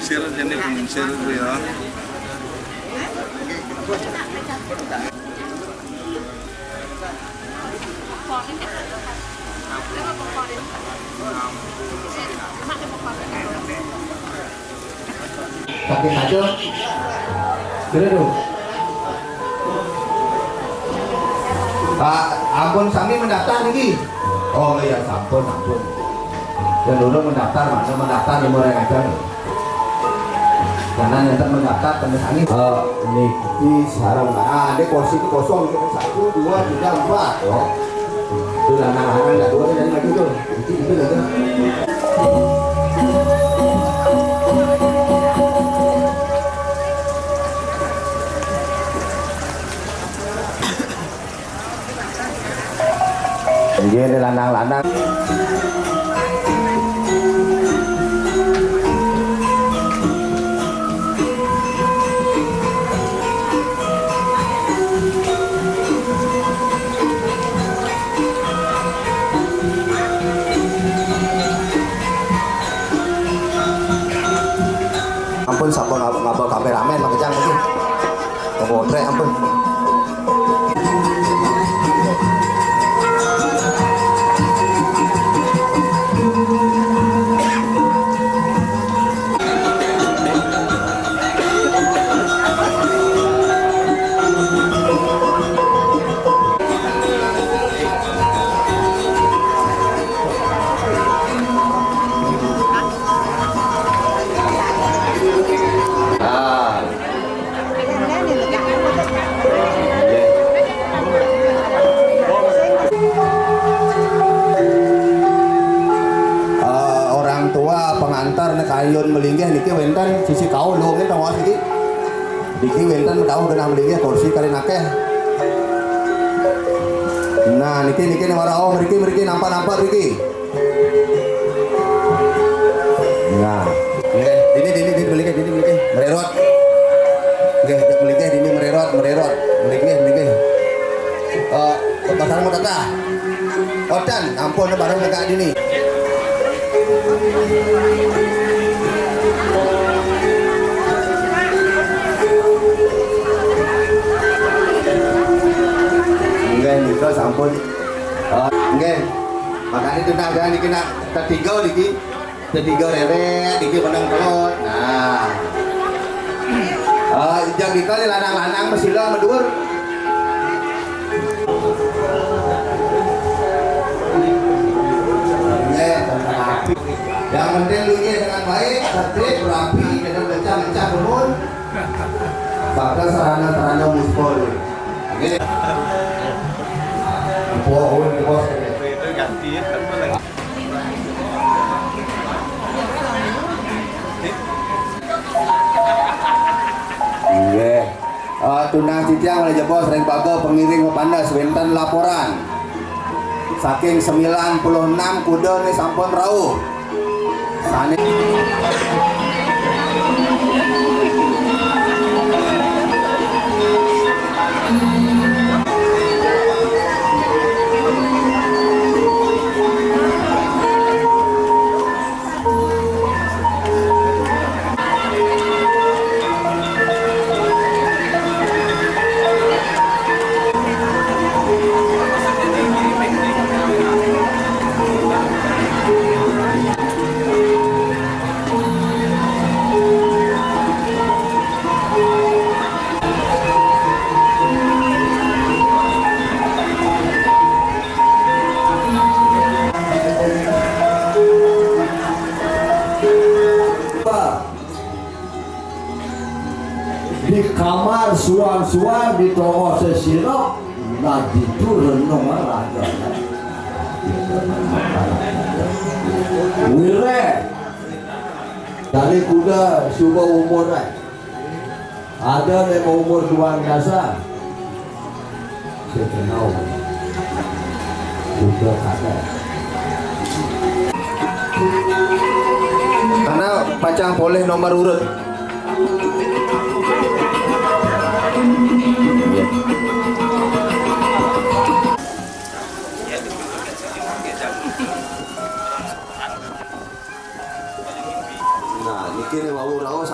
pengusir, jadi pengusir itu ya. Kaki ngaco, kira dong. Pak, ampun sami mendaftar nih. Oh iya, ampun. Dan dulu mendaftar, mana mendaftar nomor yang ada. Karena yang mendaftar teman sami. Niki sekarang ini kursi itu kosong, 1, 2, 3, 4, yo. Itu lanang-lanang nggak dua jadi lagi tuh. Itu aja. Ini lanang-lanang. Ampun, siapa ngapa kameramen Pak Kejang mungkin. Ngomotret ampun. Ayun melinggih niki wenten sisi kaul lho nggih tawon iki. Niki wenten dawuh genah melinggih kursi kali akeh. Nah niki warao mriki nampak mriki. Nah, nggih dini melinggih mererot. Nggih melinggih dini mererot melinggih. Pasar mau datang. Odan ampun bareng negak dini. Nggih nika sampun. Nggih. Makane tunah jangan dikena ketiga rere iki menang telur. Nah. Jang dikali lanang-lanang mesila medur. Yang penting lunya dengan baik, tertib, rapi, dengan mencah-mencah bemun. Bakal sarana muspol. Oke. Pohon di bos. Itu ganti kan lagi. Nggih. Tunang cicang oleh jebos reng baga pengiring pepandas wenten laporan. Saking 96 kuda nih sampun rawuh. Sane di kamar suan-suan di toko sesirok nah itu renung raja wire dari kuda suka umur ada yang umur 2 dasa sekenau kuda kata karena pacang boleh nomor urut. Nah, niki wau raos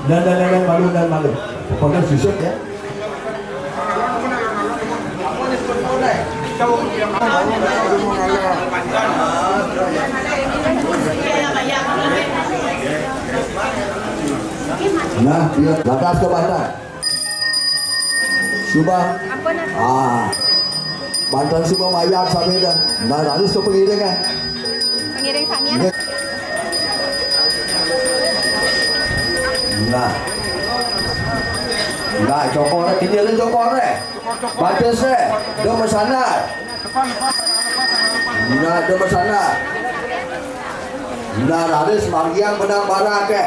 Dan malu. Pokoknya susut ya. Nah, dia lakas ke Banten. Subang. Banten Subang Mayak sampai dah. Nah, harus ke pengiring kan? Pengiring Samian. Nah, cokor ini cokor Banten se, do masana. Nah, do masana. Nah, harus Margiang benang bara ke.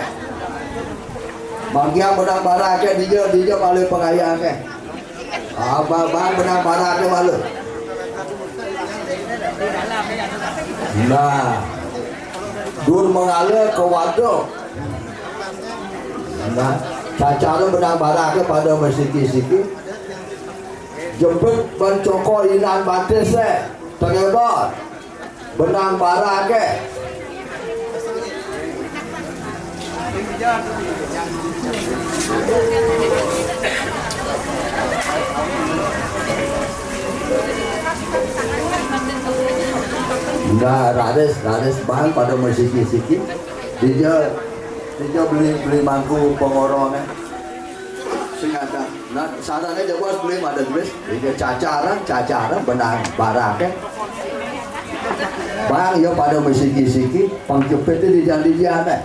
Margiang benang bara ke dia malu pengaya ke. Bang benang bara ke malu. Nah, dur mengalir ke waduk. Nah, cara benang bara ke pada mesiki-siki. Jemput bencokor inan Banten se, tergebot. Benang bara ke. Nah, rades bahan pada mesiki-siki. Dia beli mangku pengorongnya. Sengaja. Nah, sarannya dia bos beli ada tulis. Dia cacaran benang barake. Bang, ya pada mesiki-siki, pangcepet di jangan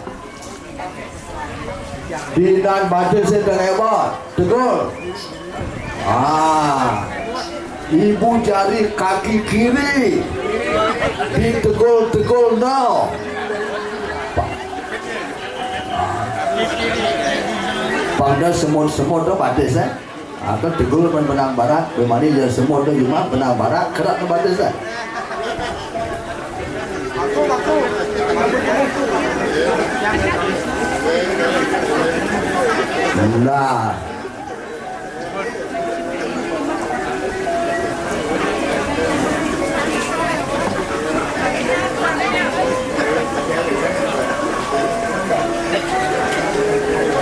di dan Banten sedang hebat, tegul. Ibu jari kaki kiri, di tegul now. Pada semut tu Banten saya, akan tegul benang barat, bagaimana dia semut tu cuma benang barat kerak ke Banten saya. Nah,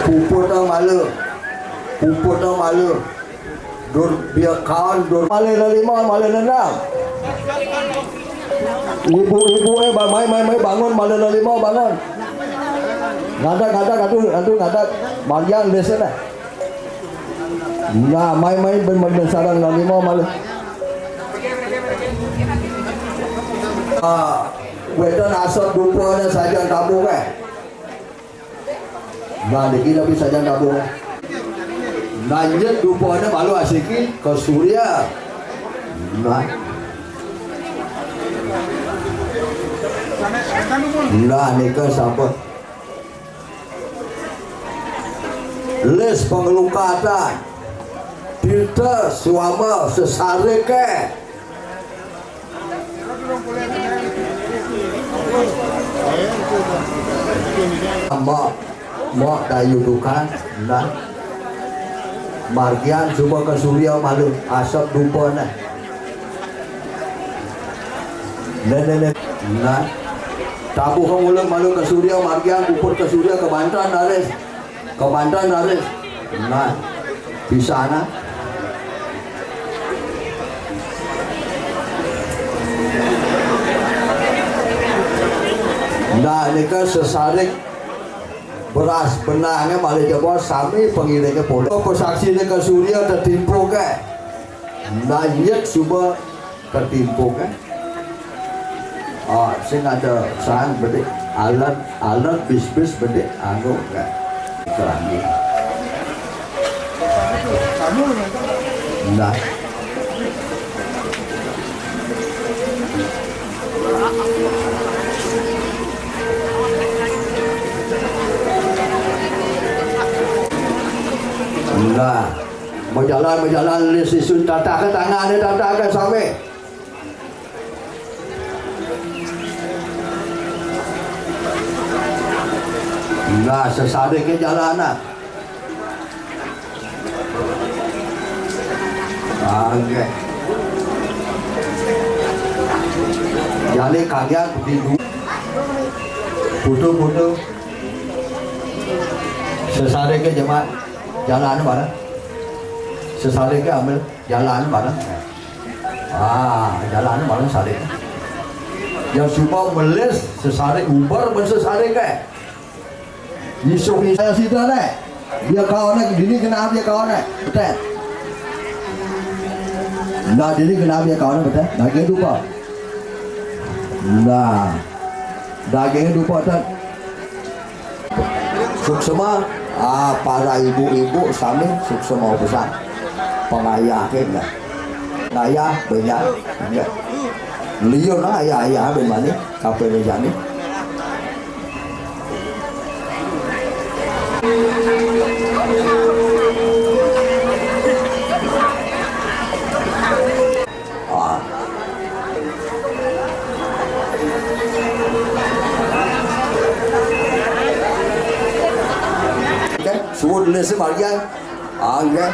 puput dong malu. Dur biar kawan dur malu lima malu enam. Ibu main bangun malu lima bangun. Ngada Marian desa dah. Nah, main sarang lima malu. Weton asap dupa saja tabung Nah, dikira bisa saja tabung. Lanjut dupanya malu asiki ke Surya. Nah, nikah sampai les pengelukatan filter suama sesare ke mak dayudukan nah Margian coba ke Surya malu asap dupa nah nah tabu kau ulang malu ke Surya Margian kupur ke Surya ke Banten naris nah di sana nah ini kan sesarik beras benangnya malah jawab sami pengiringnya boleh pesaksinya ke Surya tertimpu ke nah yet coba tertimpu ke sing ada sang bedek alat bis bedek anu ke kerangi nah mau jalan lisun tata ke tangan tata ke sampai nah sesadiknya jalanan okay. Jadi kalian di putu Sesare ke jemaah jalan mana? Sesare ke ambil jalan mana? Jalan mana sare? Yang cuma meles sesare ubar bersesare ke? Yusuf ni saya situ ni. Dia kawan ni, dini kenapa dia kawan ni? Betul. Nah dini kenapa dia kawan ni betul? Daging lupa. Nah daging lupa tak? Suksema para ibu-ibu sami suksema besar pengayah kena ngayah banyak enggak liur lah ayah ben mana kape ni jani suốt lên sebagian okay.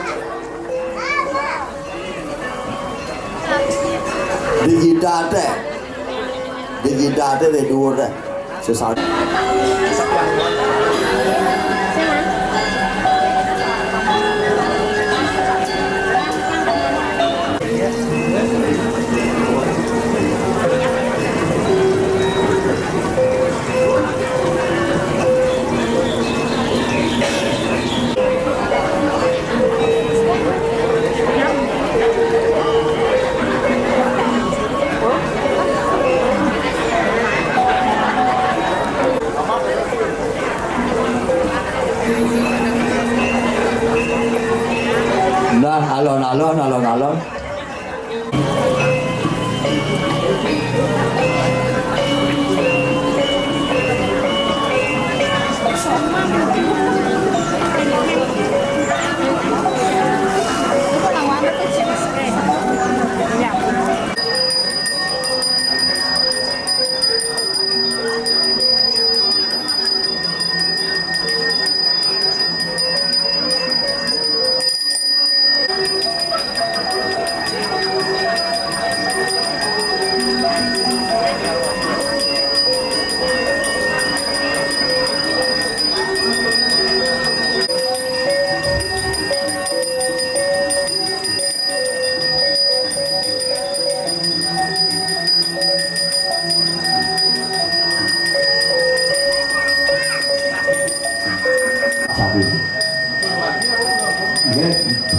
Digitate de dua sesat nah alon-alon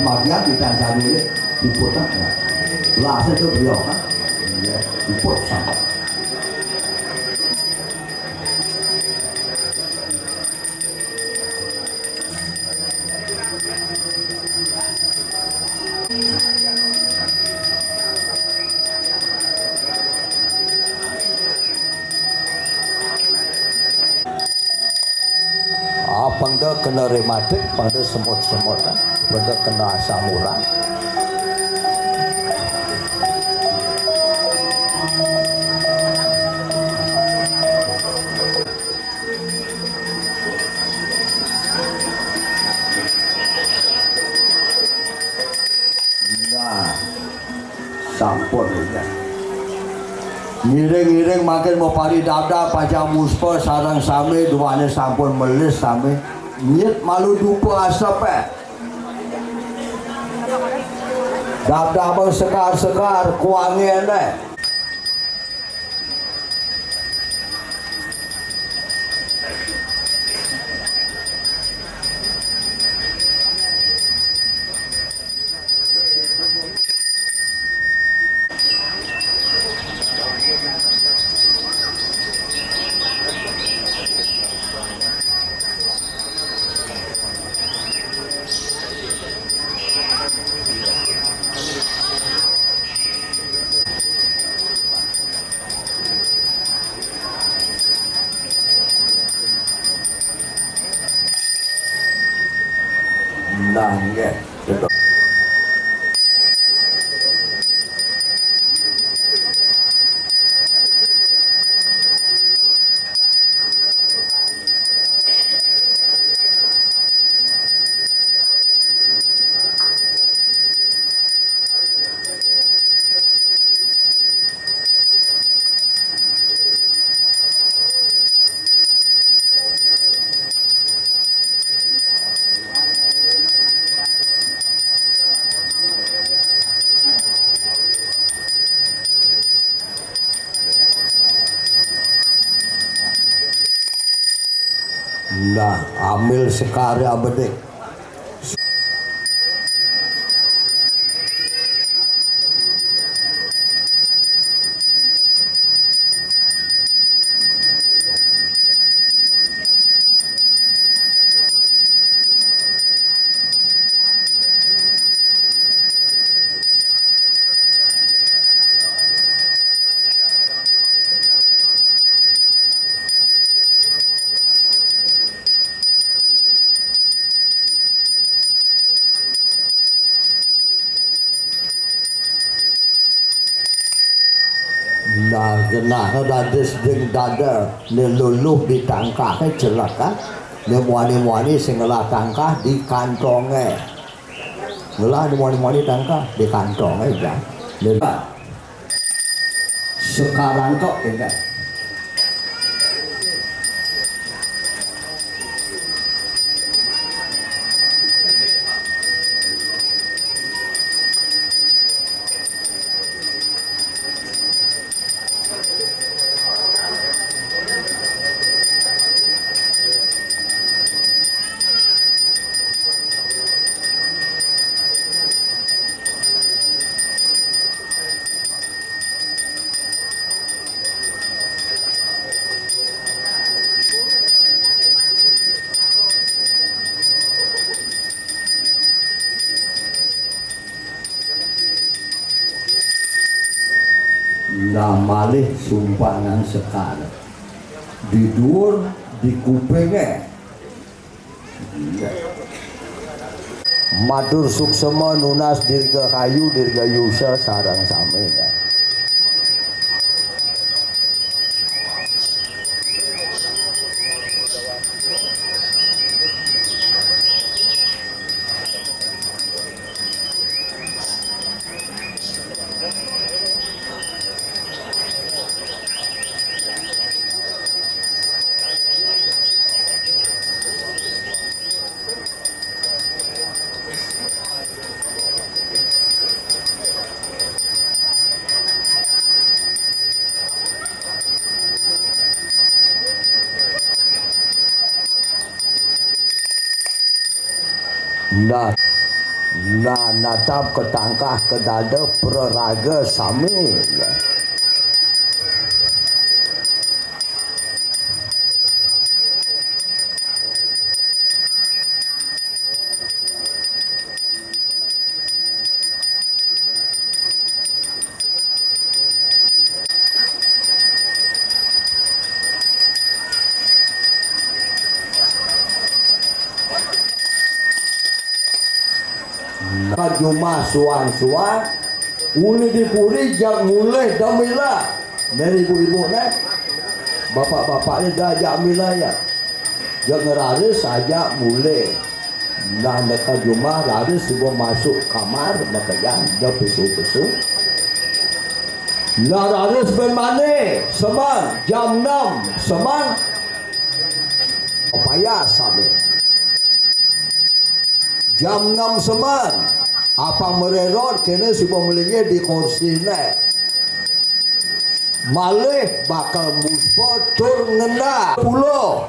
bagian kita jadi diputar lah saya tu beliau kan diputar sama pangda kena rematik, pangda semut-semut kan, pangda kena asam urat. Nah, sampun ya. Ngiring-ngiring makin mau pari dada pajak muspa sarang same duane sampun melis same nyet malu dupa asap dada bang sekar-sekar kuangin nah ya gitu. Nah, ambil sekarya bedek. Nah, dades ding dada ni luluh di tangkahnya celaka, ni muani sing ngelah tangkah di kantongnya, ngelah ni muani tangkah di kantongnya dah. Sekarang kok enggak. Nah, malih sumpangan sekarang di dur di kupengnya matur suksema nunas dirga kayu dirga yusa sarang samena. Nah, natap ke tangkah ke dada praraga sami ya. Cuma suan-suan uli dipuri jak mulai damila dari ibu-ibu bapak-bapak dah jak mila ya jak ngeraris saja mulai nah mereka cuma raris sebelum masuk kamar maka yang dah pesu-pesu nah raris bermane semang jam 6 semang payah sampai jam 6 semang apa mererot kena si pembelinya di kursi ne malih bakal muspo tur ngenda pulo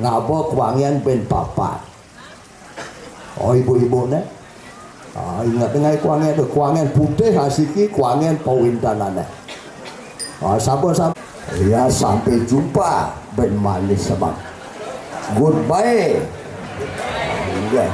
ngabo kuangian ben papat oh ibu-ibu ne ingat dengan kuangian putih hasiki kuangian pawintanan ne sabar ya sampai jumpa ben malih sebab goodbye yeah.